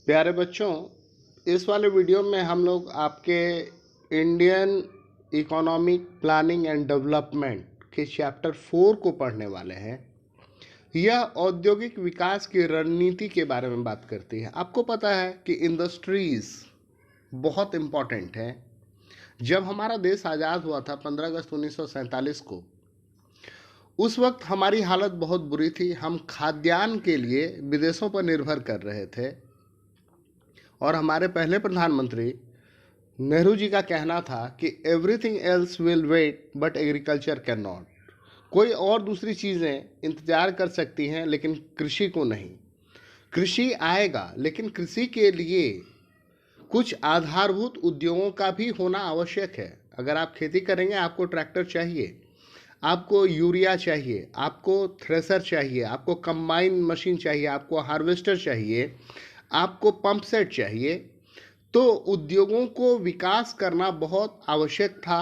प्यारे बच्चों, इस वाले वीडियो में हम लोग आपके Indian economic planning and development के चैप्टर 4 को पढ़ने वाले हैं। यह औद्योगिक विकास की रणनीति के बारे में बात करती है। आपको पता है कि इंडस्ट्रीज़ बहुत इम्पॉर्टेंट है। जब हमारा देश आज़ाद हुआ था 15 अगस्त 1947 को, उस वक्त हमारी हालत बहुत बुरी थी। हम खाद्यान्न के लिए विदेशों पर निर्भर कर रहे थे और हमारे पहले प्रधानमंत्री नेहरू जी का कहना था कि everything else will wait but agriculture can not. कोई और दूसरी चीज़ें इंतजार कर सकती हैं लेकिन कृषि को नहीं। कृषि आएगा लेकिन कृषि के लिए कुछ आधारभूत उद्योगों का भी होना आवश्यक है। अगर आप खेती करेंगे, आपको ट्रैक्टर चाहिए, आपको यूरिया चाहिए, आपको थ्रेसर चाहिए, आपको कंबाइन मशीन चाहिए, आपको हार्वेस्टर चाहिए, आपको पंप सेट चाहिए। तो उद्योगों को विकास करना बहुत आवश्यक था।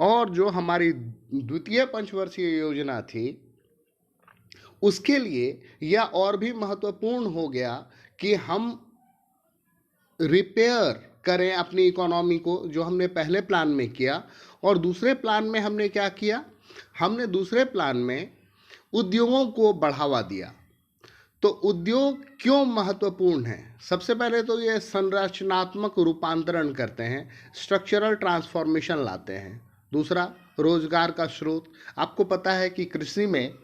और जो हमारी द्वितीय पंचवर्षीय योजना थी, उसके लिए यह और भी महत्वपूर्ण हो गया कि हम रिपेयर करें अपनी इकोनॉमी को, जो हमने पहले प्लान में किया। और दूसरे प्लान में हमने क्या किया? हमने दूसरे प्लान में उद्योगों को बढ़ावा दिया। तो उद्योग क्यों महत्वपूर्ण है? सबसे पहले तो ये संरचनात्मक रूपांतरण करते हैं, स्ट्रक्चरल ट्रांसफॉर्मेशन लाते हैं। दूसरा, रोजगार का स्रोत। आपको पता है कि कृषि में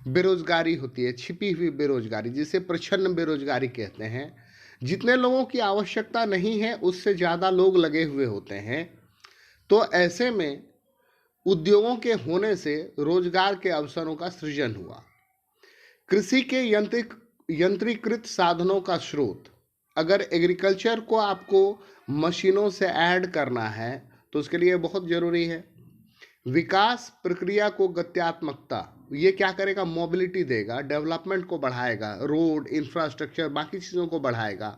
बेरोजगारी होती है, छिपी हुई बेरोजगारी, जिसे प्रच्छन्न बेरोजगारी कहते हैं। जितने लोगों की आवश्यकता नहीं है, उससे ज़्यादा लोग लगे हुए होते हैं। तो ऐसे में उद्योगों के होने से रोजगार के अवसरों का सृजन हुआ। कृषि के यंत्रीकृत साधनों का स्रोत। अगर एग्रीकल्चर को आपको मशीनों से ऐड करना है तो उसके लिए बहुत ज़रूरी है। विकास प्रक्रिया को गत्यात्मकता, ये क्या करेगा? मोबिलिटी देगा, डेवलपमेंट को बढ़ाएगा, रोड, इंफ्रास्ट्रक्चर, बाकी चीज़ों को बढ़ाएगा।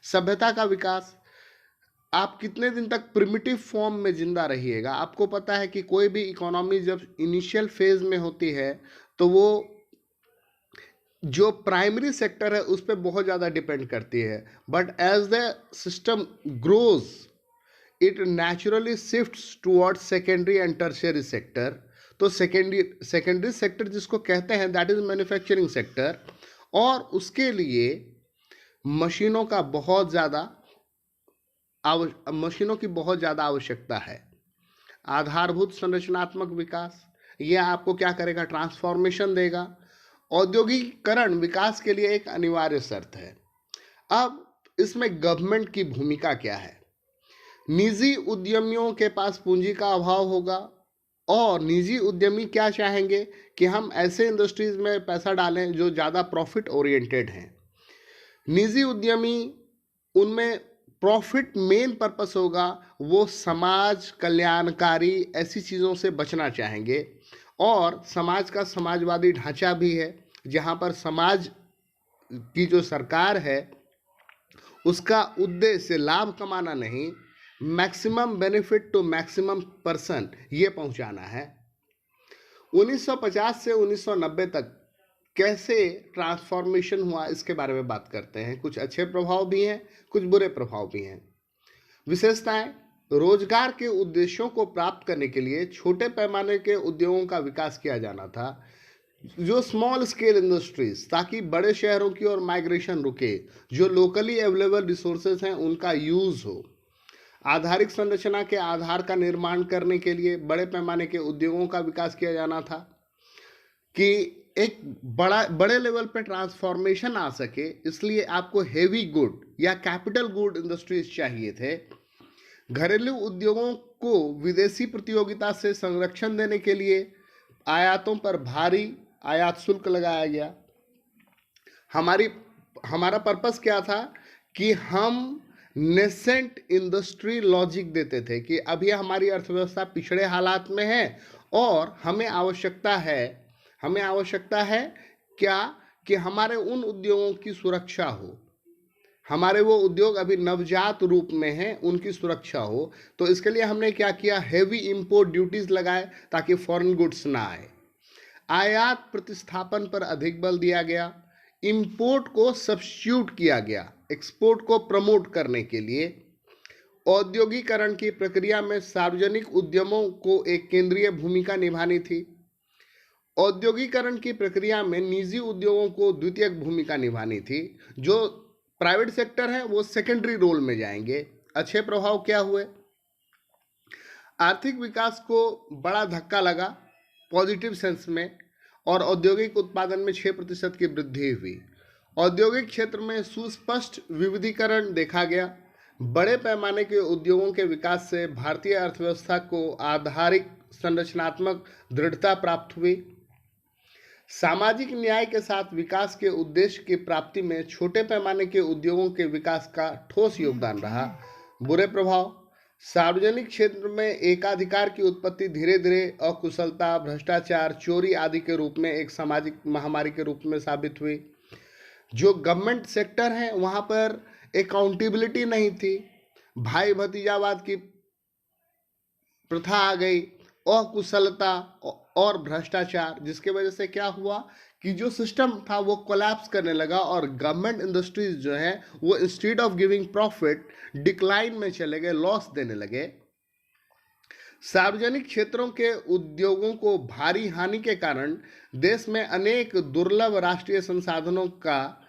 सभ्यता का विकास। आप कितने दिन तक प्रिमिटिव फॉर्म में जिंदा रहिएगा? आपको पता है कि कोई भी इकोनॉमी जब इनिशियल फेज में होती है तो वो जो प्राइमरी सेक्टर है उस पर बहुत ज़्यादा डिपेंड करती है। But as the system grows it naturally shifts towards secondary and tertiary sector. तो सेकेंडरी सेक्टर जिसको कहते हैं, दैट इज मैन्युफैक्चरिंग सेक्टर। और उसके लिए मशीनों की बहुत ज़्यादा आवश्यकता है। आधारभूत संरचनात्मक विकास, यह आपको क्या करेगा? ट्रांसफॉर्मेशन देगा। औद्योगिकीकरण विकास के लिए एक अनिवार्य शर्त है। अब इसमें गवर्नमेंट की भूमिका क्या है? निजी उद्यमियों के पास पूंजी का अभाव होगा और निजी उद्यमी क्या चाहेंगे कि हम ऐसे इंडस्ट्रीज में पैसा डालें जो ज़्यादा प्रॉफिट ओरिएंटेड हैं। निजी उद्यमी, उनमें प्रॉफिट मेन पर्पस होगा, वो समाज कल्याणकारी ऐसी चीज़ों से बचना चाहेंगे। और समाज का समाजवादी ढांचा भी है, जहाँ पर समाज की जो सरकार है उसका उद्देश्य लाभ कमाना नहीं, maximum benefit to maximum person ये पहुँचाना है। 1950 से 1990 तक कैसे ट्रांसफॉर्मेशन हुआ, इसके बारे में बात करते हैं। कुछ अच्छे प्रभाव भी हैं, कुछ बुरे प्रभाव भी हैं। विशेषताएं। रोजगार के उद्देश्यों को प्राप्त करने के लिए छोटे पैमाने के उद्योगों का विकास किया जाना था, जो स्मॉल स्केल इंडस्ट्रीज, ताकि बड़े शहरों की ओर माइग्रेशन रुके। जो लोकली अवेलेबल रिसोर्सेज हैं उनका यूज हो। आधारिक संरचना के आधार का निर्माण करने के लिए बड़े पैमाने के उद्योगों का विकास किया जाना था कि एक बड़े लेवल पे ट्रांसफॉर्मेशन आ सके। इसलिए आपको हेवी गुड या कैपिटल गुड इंडस्ट्रीज चाहिए थे। घरेलू उद्योगों को विदेशी प्रतियोगिता से संरक्षण देने के लिए आयातों पर भारी आयात शुल्क लगाया गया। हमारा पर्पस क्या था कि हम नेसेंट इंडस्ट्री लॉजिक देते थे कि अभी हमारी अर्थव्यवस्था पिछड़े हालात में है और हमें आवश्यकता है क्या कि हमारे उन उद्योगों की सुरक्षा हो। हमारे वो उद्योग अभी नवजात रूप में हैं, उनकी सुरक्षा हो। तो इसके लिए हमने क्या किया? हेवी इंपोर्ट ड्यूटीज लगाए ताकि फॉरेन गुड्स ना आए। आयात प्रतिस्थापन पर अधिक बल दिया गया। इंपोर्ट को सब्स्टिट्यूट किया गया। एक्सपोर्ट को प्रमोट करने के लिए औद्योगिकरण की प्रक्रिया में सार्वजनिक उद्यमों को एक केंद्रीय भूमिका निभानी थी। औद्योगिकरण की प्रक्रिया में निजी उद्योगों को द्वितीयक भूमिका निभानी थी। जो प्राइवेट सेक्टर है वो सेकेंडरी रोल में जाएंगे। अच्छे प्रभाव क्या हुए? आर्थिक विकास को बड़ा धक्का लगा पॉजिटिव सेंस में, और औद्योगिक उत्पादन में 6% की वृद्धि हुई। औद्योगिक क्षेत्र में सुस्पष्ट विविधीकरण देखा गया। बड़े पैमाने के उद्योगों के विकास से भारतीय अर्थव्यवस्था को आधारिक संरचनात्मक दृढ़ता प्राप्त हुई। सामाजिक न्याय के साथ विकास के उद्देश्य की प्राप्ति में छोटे पैमाने के उद्योगों के विकास का ठोस योगदान रहा। बुरे प्रभाव: सार्वजनिक क्षेत्र में एकाधिकार की उत्पत्ति धीरे धीरे अकुशलता, भ्रष्टाचार, चोरी आदि के रूप में एक सामाजिक महामारी के रूप में साबित हुई। जो गवर्नमेंट सेक्टर है वहां पर अकाउंटेबिलिटी नहीं थी, भाई भतीजावाद की प्रथा आ गई, अकुशलता और भ्रष्टाचार, जिसके वजह से क्या हुआ कि जो सिस्टम था वो कोलैप्स करने लगा और गवर्नमेंट इंडस्ट्रीज जो है वो instead of giving profit decline में चले गए, लॉस देने लगे। सार्वजनिक क्षेत्रों के उद्योगों को भारी हानि के कारण देश में अनेक दुर्लभ राष्ट्रीय संसाधनों का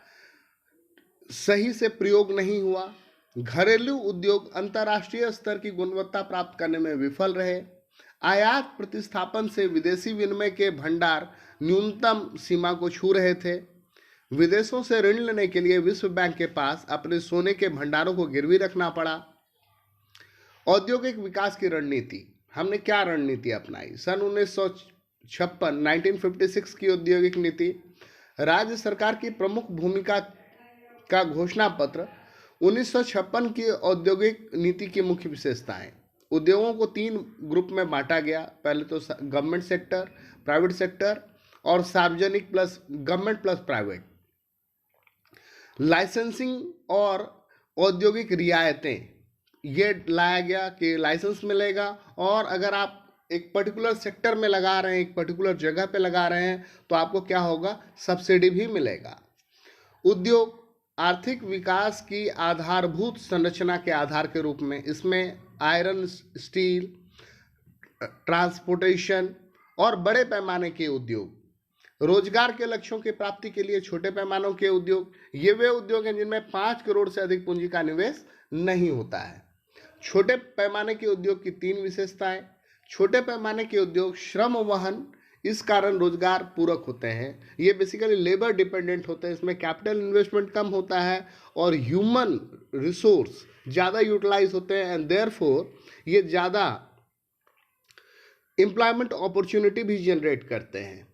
सही से प्रयोग नहीं हुआ। घरेलू उद्योग अंतर्राष्ट्रीय स्तर की गुणवत्ता प्राप्त करने में विफल रहे। आयात प्रतिस्थापन से विदेशी विनिमय के भंडार न्यूनतम सीमा को छू रहे थे। विदेशों से ऋण लेने के लिए विश्व बैंक के पास अपने सोने के भंडारों को गिरवी रखना पड़ा। औद्योगिक विकास की रणनीति, हमने क्या रणनीति अपनाई? सन 1956 की औद्योगिक नीति, राज्य सरकार की प्रमुख भूमिका का घोषणा पत्र। 1956 की औद्योगिक नीति की मुख्य विशेषताएं: उद्योगों को 3 ग्रुप में बांटा गया। पहले तो गवर्नमेंट सेक्टर, प्राइवेट सेक्टर और सार्वजनिक plus government plus private. Licensing और औद्योगिक रियायतें, ये लाया गया कि लाइसेंस मिलेगा और अगर आप एक पर्टिकुलर सेक्टर में लगा रहे हैं, एक पर्टिकुलर जगह पे लगा रहे हैं तो आपको क्या होगा, सब्सिडी भी मिलेगा। उद्योग आर्थिक विकास की आधारभूत संरचना के आधार के रूप में इसमें आयरन, स्टील, ट्रांसपोर्टेशन और बड़े पैमाने के उद्योग। रोजगार के लक्ष्यों की प्राप्ति के लिए छोटे पैमानों के उद्योग, ये वे उद्योग हैं जिनमें 5 करोड़ से अधिक पूंजी का निवेश नहीं होता है। छोटे पैमाने के उद्योग की 3 विशेषताएं: छोटे पैमाने के उद्योग श्रम वहन, इस कारण रोजगार पूरक होते हैं। ये बेसिकली लेबर डिपेंडेंट होते हैं, इसमें कैपिटल इन्वेस्टमेंट कम होता है और ह्यूमन रिसोर्स ज़्यादा यूटिलाइज होते हैं एंड देयरफॉर ये ज़्यादा एम्प्लॉयमेंट अपॉर्चुनिटी भी जनरेट करते हैं।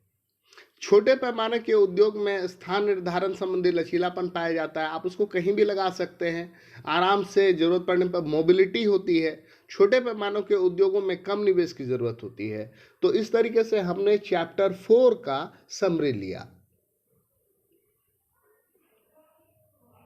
छोटे पैमाने के उद्योग में स्थान निर्धारण संबंधी लचीलापन पाया जाता है। आप उसको कहीं भी लगा सकते हैं, आराम से, जरूरत पड़ने पर मोबिलिटी होती है। छोटे पैमानों के उद्योगों में कम निवेश की जरूरत होती है। तो इस तरीके से हमने चैप्टर 4 का समरी लिया।